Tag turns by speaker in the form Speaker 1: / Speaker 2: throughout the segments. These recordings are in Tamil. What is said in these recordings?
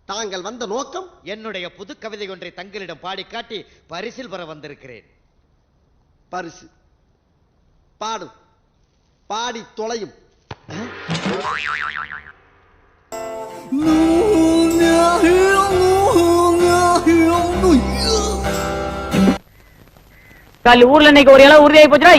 Speaker 1: தாங்கள் வந்த நோக்கம்?
Speaker 2: என்னுடைய புது கவிதை ஒன்றை தங்களிடம் பாடி காட்டி பரிசில் பெற வந்திருக்கிறேன்.
Speaker 1: பரிசு பாடும், பாடி தொலையும்.
Speaker 3: கல் ஊர்ல இன்னைக்கு ஒரு இளவு உறுதியாகி போச்சுடா.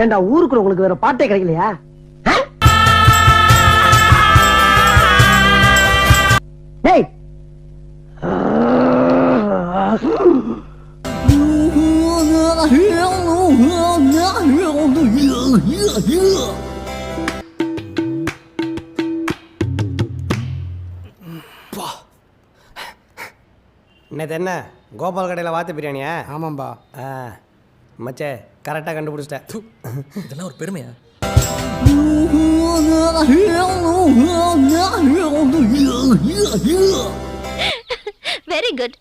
Speaker 4: ஏண்டா ஊருக்குள்ள உங்களுக்கு வேற பாட்டே கிடைக்கலையா? டேய்
Speaker 5: இன்னது என்ன கோபால் கடையில் வாத்து பிரியாணியா?
Speaker 6: ஆமாம்பா.
Speaker 5: மச்சே கரெக்டாக கண்டுபிடிச்சிட்டேன்.
Speaker 6: இதெல்லாம் ஒரு பெருமையா?
Speaker 7: Very good,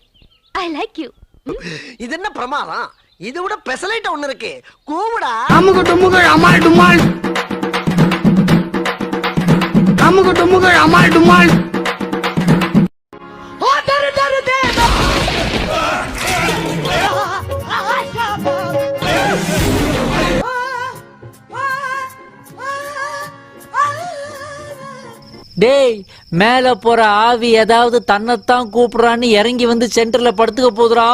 Speaker 7: I like you.
Speaker 4: இது என்ன பிரமாதம்? இதை விட பெசலைட் ஒண்ணு இருக்கு, கூவுடா.
Speaker 6: அமுக டுமுக அமால் டுமால், அமுக டுமுக அமால் டுமால்.
Speaker 8: டேய், மேல போற ஆவி ஏதாவது தன்னைத்தான் கூப்பிடுறான்னு இறங்கி வந்து சென்டர்ல படுத்துக்க போதுரா.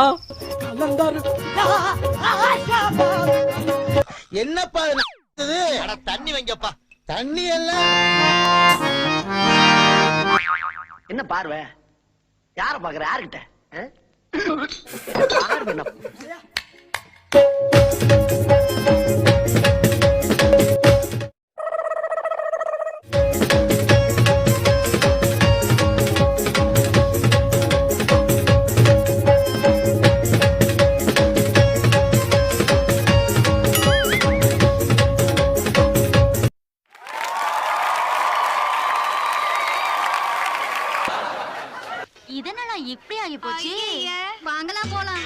Speaker 1: என்னப்பா
Speaker 2: தண்ணி வைங்கப்பா.
Speaker 1: தண்ணி எல்லாம்
Speaker 4: என்ன பார்வை? யார பாக்குற? யாருகிட்ட?
Speaker 7: இதனால இப்படி ஆகி போச்சு. வாங்கலாம் போலாம்.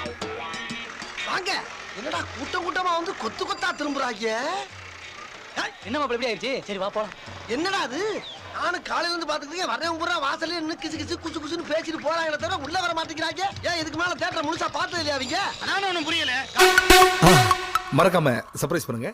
Speaker 4: வாங்க. என்னடா கூட்டம் கூட்டமா வந்து கொத்து கொத்தா திரும்புறாங்க?
Speaker 6: என்னமா இப்படி ஆயிடுச்சு? சரி வா போலாம்.
Speaker 4: என்னடா அது? நானும் காலையில இருந்து பாத்துக்கிட்டே வரேன் பூரா வாசல்ல நின்னு கிசு கிசு குசு குசுன்னு பேசிட்டு போறாங்களே தவிர உள்ள வர மாட்டேங்கிறாங்க. ஏன் இதுக்கு மேல தியேட்டர் முழுசா பார்த்தது இல்லையா அவங்க?
Speaker 6: நானும் ஒண்ணும் புரியல.
Speaker 9: மறக்காம சர்ப்ரைஸ் பண்ணுங்க.